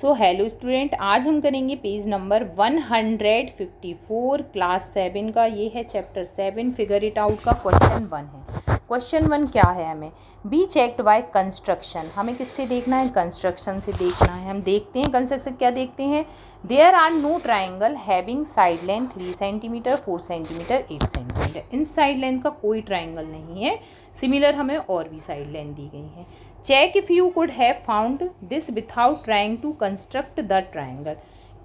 So hello student, आज हम करेंगे पेज नंबर 154 क्लास 7 का। ये है चैप्टर 7 फिगर इट आउट का क्वेश्चन 1 है। क्वेश्चन 1 क्या है, हमें बी चेक्ड बाय कंस्ट्रक्शन। हमें किससे देखना है? कंस्ट्रक्शन से देखना है। हम देखते हैं कंस्ट्रक्शन क्या देखते हैं। There are no triangle having side length 3 centimetre 4 centimetre 8 centimetre. इन साइड लेंथ का कोई ट्राइंगल नहीं है। सिमिलर हमें और भी साइड लेंथ दी गई है। Check if you could have found this without trying to construct the triangle.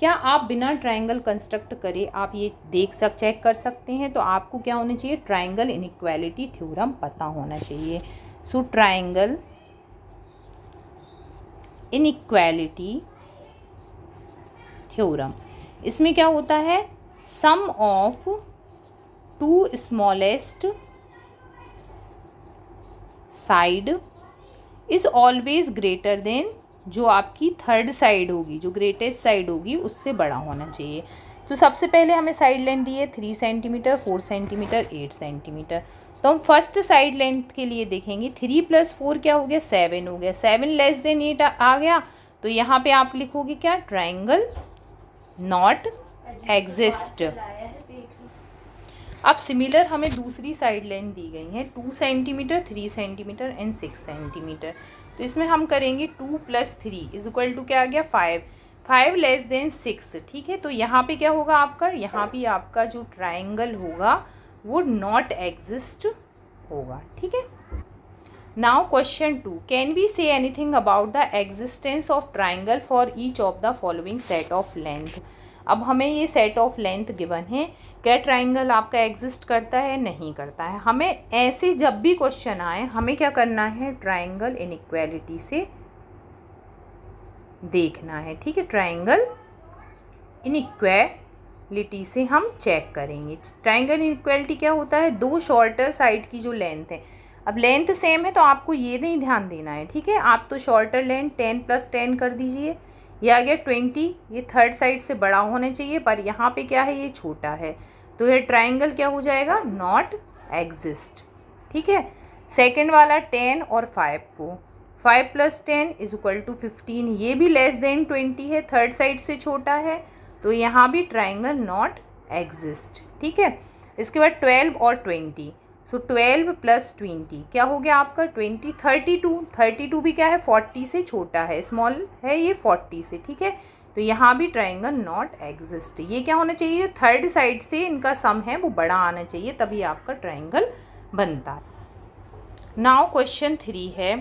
क्या आप बिना ट्राइंगल कंस्ट्रक्ट करे आप ये चेक कर सकते हैं? तो आपको क्या होना चाहिए? ट्राइंगल इनइक्वालिटी थ्योरम पता होना चाहिए। सो ट्राइंगल इनइक्वालिटी थ्योरम, इसमें क्या होता है? Sum of two smallest side is always greater than, जो आपकी थर्ड साइड होगी, जो ग्रेटेस्ट साइड होगी उससे बड़ा होना चाहिए। तो सबसे पहले हमें साइड लेंथ दी है 3 सेंटीमीटर 4 सेंटीमीटर 8 सेंटीमीटर। तो हम फर्स्ट साइड लेंथ के लिए देखेंगे। 3 + 4 क्या हो गया? 7 हो गया। 7 लेस देन 8 आ गया। तो यहाँ पे आप लिखोगे क्या? Triangle not exist. अब सिमिलर हमें दूसरी साइड लेंथ दी गई है 2 सेंटीमीटर 3 सेंटीमीटर एंड 6 सेंटीमीटर। तो इसमें हम करेंगे 2 + 3 = क्या आ गया? 5। 5 लेस देन 6। ठीक है, तो यहाँ पे क्या होगा आपका? यहाँ पे आपका जो ट्राइंगल होगा वो नॉट एग्जिस्ट होगा। ठीक है। Now question 2, can we say anything about the existence of triangle for each of the following set of length. अब हमें ये सेट ऑफ लेंथ गिवन है। क्या ट्राइंगल आपका एग्जिस्ट करता है? नहीं करता है। हमें ऐसे जब भी क्वेश्चन आए हमें क्या करना है? ट्राइंगल इनइक्वालिटी से देखना है। ठीक है, ट्राइंगल इनइक्वालिटी से हम चेक करेंगे। ट्राइंगल इनइक्वालिटी क्या होता है? दो शॉर्टर साइड की जो लेंथ है, अब लेंथ सेम है तो आपको ये नहीं ध्यान देना है। ठीक है, आप तो शॉर्टर लेंथ 10 + 10 कर दीजिए। ये आ गया 20। ये थर्ड साइड से बड़ा होना चाहिए, पर यहाँ पे क्या है? ये छोटा है। तो ये ट्राइंगल क्या हो जाएगा? Not exist. ठीक है। सेकंड वाला 10 और 5 को 5 + 10 = 15। ये भी लेस देन 20 है, थर्ड साइड से छोटा है, तो यहाँ भी ट्राइंगल नॉट एग्जिस्ट। ठीक है। इसके बाद 12 और 20। सो 12 + 20 क्या हो गया आपका? 20। 32। 32 भी क्या है? 40 से छोटा है, स्मॉल है ये 40 से। ठीक है, तो यहाँ भी ट्राइंगल नॉट एग्जिस्ट। ये क्या होना चाहिए? थर्ड साइड से इनका सम है वो बड़ा आना चाहिए, तभी आपका ट्राइंगल बनता है। नाउ क्वेश्चन 3 है,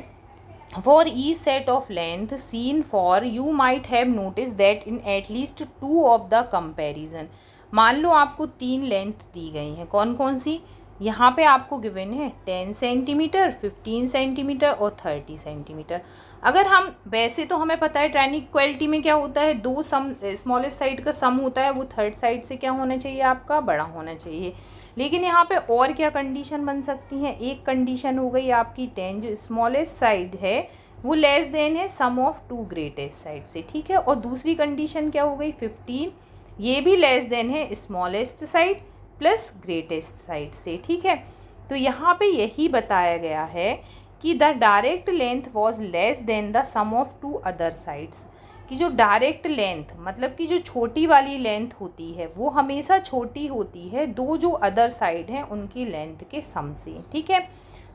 for each set of length seen for you might have notice that in at least 2 of the comparison. मान लो आपको 3 लेंथ दी गई हैं। कौन कौन सी? यहाँ पे आपको गिवन है 10 सेंटीमीटर 15 सेंटीमीटर और 30 सेंटीमीटर। अगर हम वैसे तो हमें पता है ट्राइंगल इक्वालिटी में क्या होता है? दो सम, स्मॉलेस्ट साइड का सम होता है, वो थर्ड साइड से क्या होना चाहिए? आपका बड़ा होना चाहिए। लेकिन यहाँ पे और क्या कंडीशन बन सकती हैं? एक कंडीशन हो गई आपकी 10, जो स्मॉलेस्ट साइड है वो लेस देन है सम ऑफ 2 ग्रेटेस्ट साइड से। ठीक है, और दूसरी कंडीशन क्या हो गई? 15, ये भी लेस देन है smallest side plus greatest side से। ठीक है, तो यहाँ पे यही बताया गया है कि the direct length was less than the sum of 2 other sides. कि जो डायरेक्ट लेंथ मतलब कि जो छोटी वाली लेंथ होती है वो हमेशा छोटी होती है दो जो अदर साइड हैं उनकी लेंथ के सम से। ठीक है,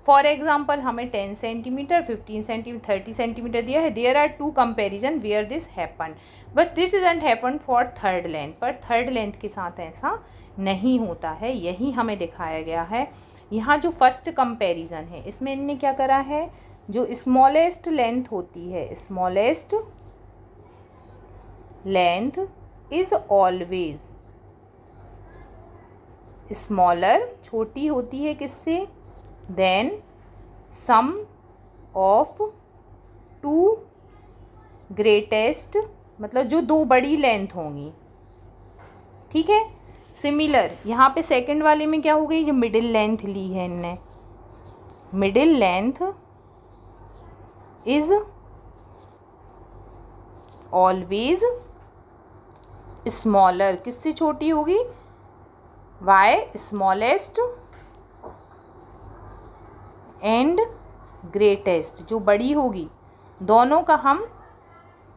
फॉर एग्जाम्पल हमें 10 सेंटीमीटर 15 सेंटीमीटर 30 सेंटीमीटर दिया है। There are 2 comparison where this happen, but this isn't happen for third length. पर थर्ड लेंथ के साथ ऐसा नहीं होता है, यही हमें दिखाया गया है। यहाँ जो फर्स्ट कंपैरिजन है इसमें इनने क्या करा है? जो स्मॉलेस्ट लेंथ होती है, smallest length is always smaller, छोटी होती है किससे? देन सम ऑफ 2 ग्रेटेस्ट, मतलब जो दो बड़ी लेंथ होंगी। ठीक है, सिमिलर यहाँ पे सेकंड वाले में क्या हो गई? जो मिडिल लेंथ ली है इनने, middle length is always smaller, किससे छोटी होगी? वाई स्मॉलेस्ट एंड ग्रेटेस्ट, जो बड़ी होगी दोनों का हम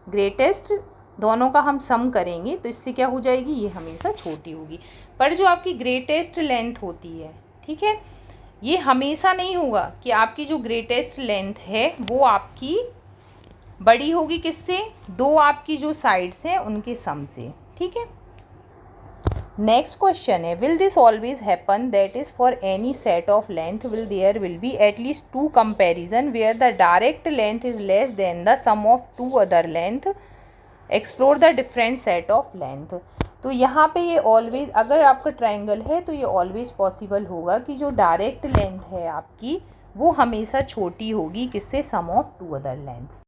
ग्रेटेस्ट दोनों का हम सम करेंगे तो इससे क्या हो जाएगी, ये हमेशा छोटी होगी। पर जो आपकी ग्रेटेस्ट लेंथ होती है, ठीक है, ये हमेशा नहीं होगा कि आपकी जो ग्रेटेस्ट लेंथ है वो आपकी बड़ी होगी किससे, दो आपकी जो साइड्स हैं उनके सम से, ठीक है। नेक्स्ट क्वेश्चन है, will this always happen, that is for any set of length will there will be at least two comparison where the direct length is less than the sum of two other length, explore the different set of length. तो यहाँ पे ये always, अगर आपका triangle है तो ये always possible होगा कि जो डायरेक्ट लेंथ है आपकी वो हमेशा छोटी होगी किससे, सम ऑफ टू अदर लेंथ्स।